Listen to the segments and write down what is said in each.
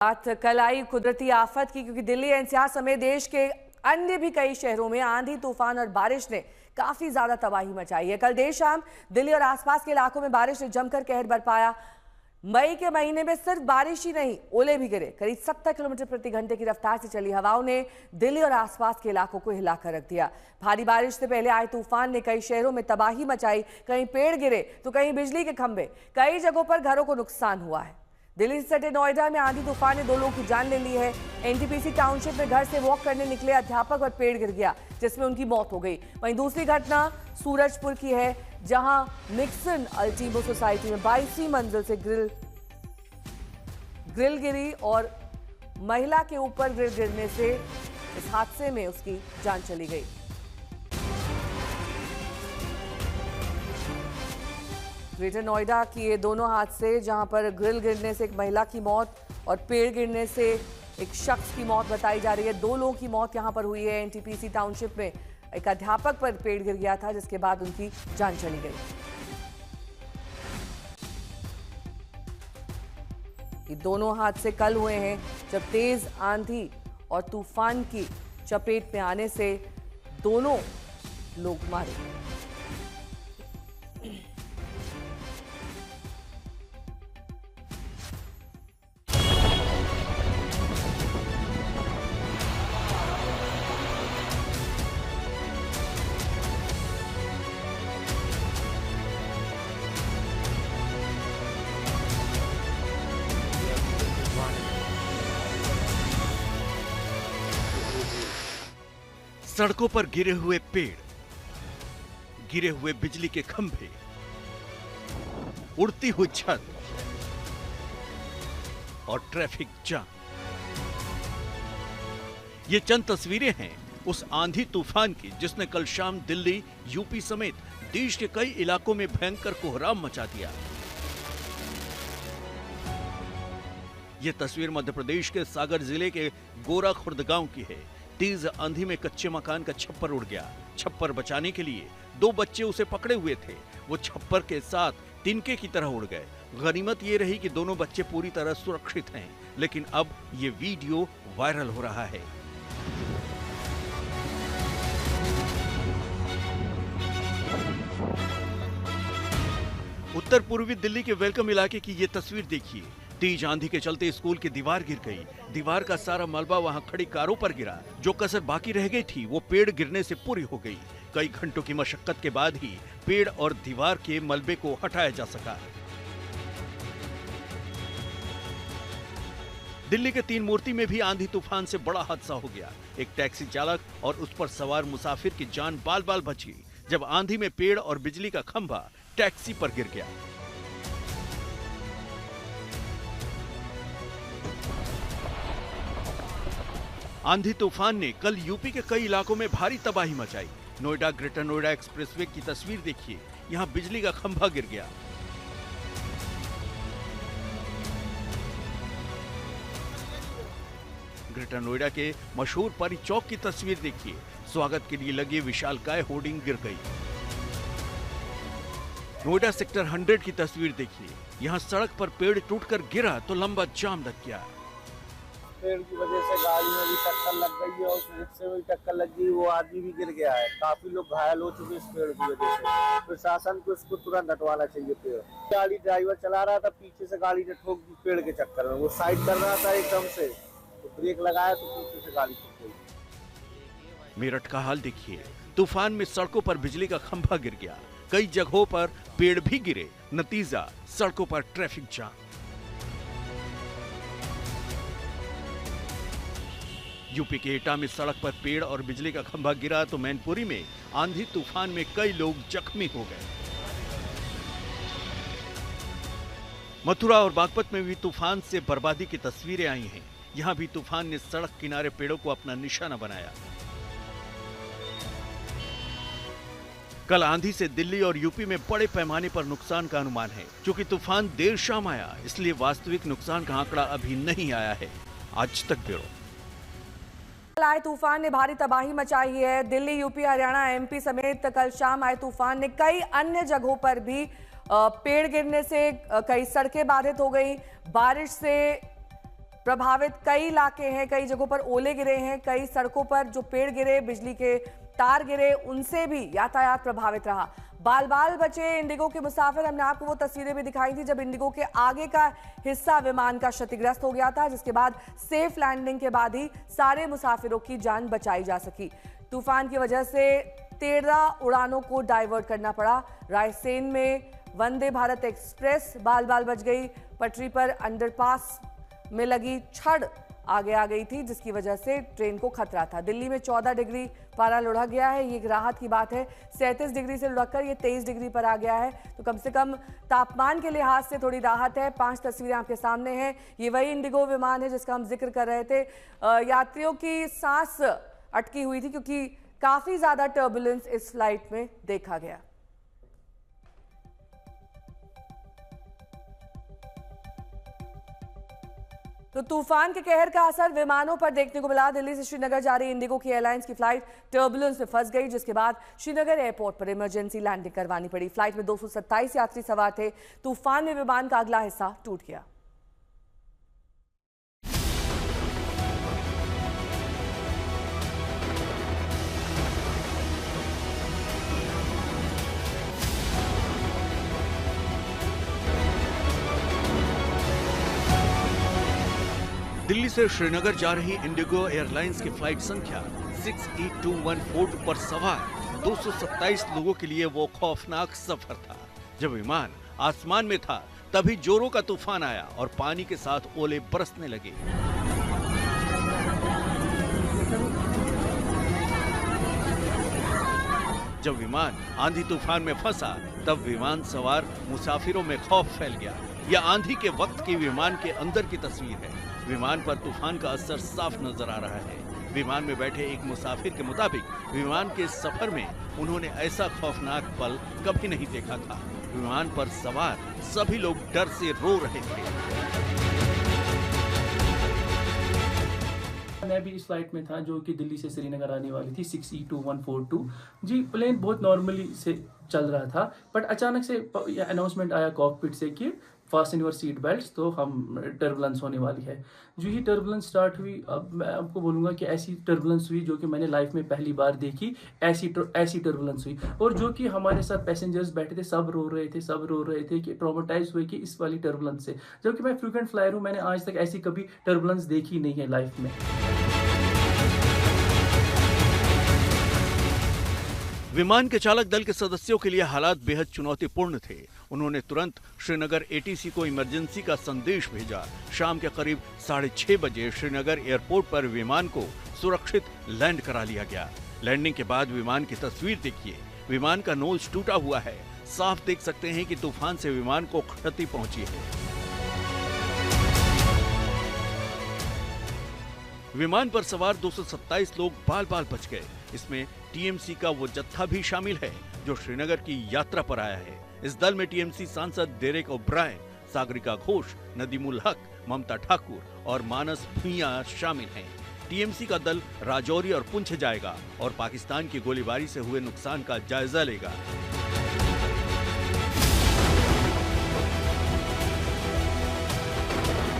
बात कल आई कुदरती आफत की, क्योंकि दिल्ली एनसीआर समेत देश के अन्य भी कई शहरों में आंधी तूफान और बारिश ने काफी ज्यादा तबाही मचाई है। कल देर शाम दिल्ली और आसपास के इलाकों में बारिश ने जमकर कहर बरपाया। मई के महीने में सिर्फ बारिश ही नहीं, ओले भी गिरे। करीब 70 किलोमीटर प्रति घंटे की रफ्तार से चली हवाओं ने दिल्ली और आसपास के इलाकों को हिलाकर रख दिया। भारी बारिश से पहले आए तूफान ने कई शहरों में तबाही मचाई। कहीं पेड़ गिरे तो कहीं बिजली के खंभे, कई जगहों पर घरों को नुकसान हुआ है। दिल्ली से सटे नोएडा में आंधी तूफान ने 2 लोगों की जान ले ली है। एनटीपीसी टाउनशिप में घर से वॉक करने निकले अध्यापक पर पेड़ गिर गया, जिसमें उनकी मौत हो गई। वहीं दूसरी घटना सूरजपुर की है, जहां निक्सन अल्टीमो सोसाइटी में 22वीं मंजिल से ग्रिल गिरी और महिला के ऊपर ग्रिल गिरने से इस हादसे में उसकी जान चली गई। ग्रेटर नोएडा की ये दोनों हादसे, जहां पर ग्रिल गिरने से एक महिला की मौत और पेड़ गिरने से एक शख्स की मौत बताई जा रही है। 2 लोगों की मौत यहां पर हुई है। एनटीपीसी टाउनशिप में एक अध्यापक पर पेड़ गिर गया था, जिसके बाद उनकी जान चली गई। ये दोनों हादसे कल हुए हैं, जब तेज आंधी और तूफान की चपेट में आने से दोनों लोग मारे गए। सड़कों पर गिरे हुए पेड़, गिरे हुए बिजली के खंभे, उड़ती हुई छत और ट्रैफिक जाम। ये चंद तस्वीरें हैं उस आंधी तूफान की जिसने कल शाम दिल्ली, यूपी समेत देश के कई इलाकों में भयंकर कोहराम मचा दिया। ये तस्वीर मध्य प्रदेश के सागर जिले के गोरा खुर्द गांव की है। तेज आंधी में कच्चे मकान का छप्पर उड़ गया। छप्पर बचाने के लिए 2 बच्चे उसे पकड़े हुए थे। वो छप्पर के साथ तिनके की तरह उड़ गए। गनीमत ये रही कि दोनों बच्चे पूरी तरह सुरक्षित हैं, लेकिन अब ये वीडियो वायरल हो रहा है। उत्तर पूर्वी दिल्ली के वेलकम इलाके की ये तस्वीर देखिए। तेज आंधी के चलते स्कूल की दीवार गिर गई। दीवार का सारा मलबा वहां खड़ी कारों पर गिरा। जो कसर बाकी रह गई थी वो पेड़ गिरने से पूरी हो गई। कई घंटों की मशक्कत के बाद ही पेड़ और दीवार के मलबे को हटाया जा सका। दिल्ली के 3 मूर्ति में भी आंधी तूफान से बड़ा हादसा हो गया। एक टैक्सी चालक और उस पर सवार मुसाफिर की जान बाल बाल बची, जब आंधी में पेड़ और बिजली का खंभा टैक्सी पर गिर गया। आंधी तूफान ने कल यूपी के कई इलाकों में भारी तबाही मचाई। नोएडा ग्रेटर नोएडा एक्सप्रेसवे की तस्वीर देखिए। यहां बिजली का खंभा गिर गया। ग्रेटर नोएडा के मशहूर परी चौक की तस्वीर देखिए। स्वागत के लिए लगी विशालकाय होर्डिंग गिर गई। नोएडा सेक्टर 100 की तस्वीर देखिए। यहां सड़क पर पेड़ टूटकर गिरा तो लंबा जाम लग गया। पेड़ की वजह से गाड़ी में भी टक्कर लग गई है और रिक्शे में भी टक्कर लग गई। वो आदमी भी गिर गया है। काफी लोग घायल हो चुके इस पेड़ की वजह से। प्रशासन को इसको तुरंत हटवाना चाहिए। पेड़ गाड़ी ड्राइवर चला रहा था, पीछे से गाड़ी ने ठोक दी पेड़ के चक्कर में। वो साइड कर रहा था एकदम से, तो ब्रेक लगाया तो पीछे से गाड़ी ठोक गई। मेरठ का हाल देखिए। तूफान में सड़कों पर बिजली का खंभा गिर गया। कई जगहों पर पेड़ भी गिरे। नतीजा सड़कों पर ट्रैफिक जाम। यूपी के एटा में सड़क पर पेड़ और बिजली का खंभा गिरा तो मैनपुरी में आंधी तूफान में कई लोग जख्मी हो गए। मथुरा और बागपत में भी तूफान से बर्बादी की तस्वीरें आई हैं। यहां भी तूफान ने सड़क किनारे पेड़ों को अपना निशाना बनाया। कल आंधी से दिल्ली और यूपी में बड़े पैमाने पर नुकसान का अनुमान है। क्योंकि तूफान देर शाम आया, इसलिए वास्तविक नुकसान का आंकड़ा अभी नहीं आया है। आज तक ब्यूरो। आए तूफान ने भारी तबाही मचाई है। दिल्ली, यूपी, हरियाणा, एमपी समेत कल शाम आए तूफान ने कई अन्य जगहों पर भी पेड़ गिरने से कई सड़कें बाधित हो गई। बारिश से प्रभावित कई इलाके हैं, कई जगहों पर ओले गिरे हैं, कई सड़कों पर जो पेड़ गिरे, बिजली के तार गिरे, उनसे भी यातायात प्रभावित रहा। बाल बाल बचे इंडिगो के मुसाफिर। हमने आपको वो तस्वीरें भी दिखाई थी जब इंडिगो के आगे का हिस्सा विमान का क्षतिग्रस्त हो गया था, जिसके बाद सेफ लैंडिंग के बाद ही सारे मुसाफिरों की जान बचाई जा सकी। तूफान की वजह से 13 उड़ानों को डाइवर्ट करना पड़ा। रायसेन में वंदे भारत एक्सप्रेस बाल बाल बच गई। पटरी पर अंडरपास में लगी छड़ आगे आ गई थी, जिसकी वजह से ट्रेन को खतरा था। दिल्ली में 14 डिग्री पारा लुढ़क गया है, ये एक राहत की बात है। 37 डिग्री से लुढ़ककर ये 23 डिग्री पर आ गया है, तो कम से कम तापमान के लिहाज से थोड़ी राहत है। 5 तस्वीरें आपके सामने हैं। ये वही इंडिगो विमान है जिसका हम जिक्र कर रहे थे। यात्रियों की सांस अटकी हुई थी क्योंकि काफी ज्यादा टर्बुलेंस इस फ्लाइट में देखा गया। तो तूफान के कहर का असर विमानों पर देखने को मिला। दिल्ली से श्रीनगर जा रही इंडिगो की एयरलाइंस की फ्लाइट टर्बुलेंस में फंस गई, जिसके बाद श्रीनगर एयरपोर्ट पर इमरजेंसी लैंडिंग करवानी पड़ी। फ्लाइट में 227 यात्री सवार थे। तूफान में विमान का अगला हिस्सा टूट गया। दिल्ली से श्रीनगर जा रही इंडिगो एयरलाइंस की फ्लाइट संख्या 6E2142 पर सवार 227 लोगों के लिए वो खौफनाक सफर था। जब विमान आसमान में था तभी जोरों का तूफान आया और पानी के साथ ओले बरसने लगे। जब विमान आंधी तूफान में फंसा तब विमान सवार मुसाफिरों में खौफ फैल गया। यह आंधी के वक्त की विमान के अंदर की तस्वीर है। विमान पर तूफान का असर साफ नजर आ रहा है। विमान में बैठे एक मुसाफिर के मुताबिक विमान के सफर में उन्होंने ऐसा खौफनाक पल कभी नहीं देखा था। विमान पर सवार सभी लोग डर से रो रहे थे। मैं भी इस फ्लाइट में था जो कि दिल्ली से श्रीनगर आने वाली थी 6E2142। जी प्लेन बहुत नॉर्मली से चल रहा था, बट अचानक से अनाउंसमेंट आया कॉकपिट से कि फास्टन योर सीट बेल्ट्स, तो हम टर्बुलेंस होने वाली है। जो ही टर्बुलेंस स्टार्ट हुई, अब मैं आपको बोलूँगा कि ऐसी टर्बुलेंस हुई जो कि मैंने लाइफ में पहली बार देखी। ऐसी टर्बुलेंस हुई और जो कि हमारे साथ पैसेंजर्स बैठे थे सब रो रहे थे कि ट्रॉमेटाइज हुए कि इस वाली टर्बुलेंस से। जबकि मैं फ्रीक्वेंट फ्लायर हूँ, मैंने आज तक ऐसी कभी टर्बुलेंस देखी नहीं है लाइफ में। विमान के चालक दल के सदस्यों के लिए हालात बेहद चुनौतीपूर्ण थे। उन्होंने तुरंत श्रीनगर एटीसी को इमरजेंसी का संदेश भेजा। शाम के करीब 6:30 बजे श्रीनगर एयरपोर्ट पर विमान को सुरक्षित लैंड करा लिया गया। लैंडिंग के बाद विमान की तस्वीर देखिए। विमान का नोज टूटा हुआ है। साफ देख सकते हैं कि तूफान से विमान को क्षति पहुंची है। विमान पर सवार 227 लोग बाल बाल बच गए। इसमें टीएमसी का वो जत्था भी शामिल है जो श्रीनगर की यात्रा पर आया है। इस दल में टीएमसी सांसद डेरेक ओब्रायन, सागरिका घोष, नदीमुल हक, ममता ठाकुर और मानस भुइयां शामिल हैं। टीएमसी का दल राजौरी और पुंछ जाएगा और पाकिस्तान की गोलीबारी से हुए नुकसान का जायजा लेगा।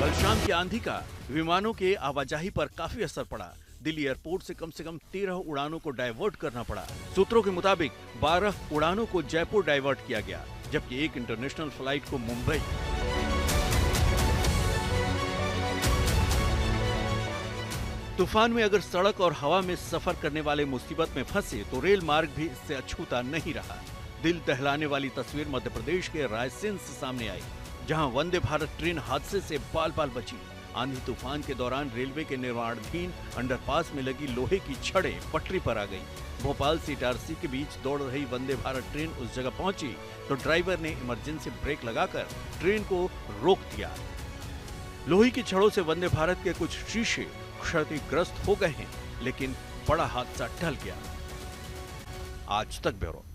कल शाम की आंधी का विमानों के आवाजाही पर काफी असर पड़ा। दिल्ली एयरपोर्ट से कम 13 उड़ानों को डाइवर्ट करना पड़ा। सूत्रों के मुताबिक 12 उड़ानों को जयपुर डाइवर्ट किया गया, जबकि एक इंटरनेशनल फ्लाइट को मुंबई। तूफान में अगर सड़क और हवा में सफर करने वाले मुसीबत में फंसे तो रेल मार्ग भी इससे अछूता नहीं रहा। दिल दहलाने वाली तस्वीर मध्य प्रदेश के रायसेन से सामने आई, जहां वंदे भारत ट्रेन हादसे से बाल बाल बची। आंधी तूफान के दौरान रेलवे के निर्माणाधीन अंडरपास में लगी लोहे की छड़ें पटरी पर आ गई। भोपाल से इटारसी के बीच दौड़ रही वंदे भारत ट्रेन उस जगह पहुंची तो ड्राइवर ने इमरजेंसी ब्रेक लगाकर ट्रेन को रोक दिया। लोहे की छड़ों से वंदे भारत के कुछ शीशे क्षतिग्रस्त हो गए हैं, लेकिन बड़ा हादसा टल गया। आज तक ब्यूरो।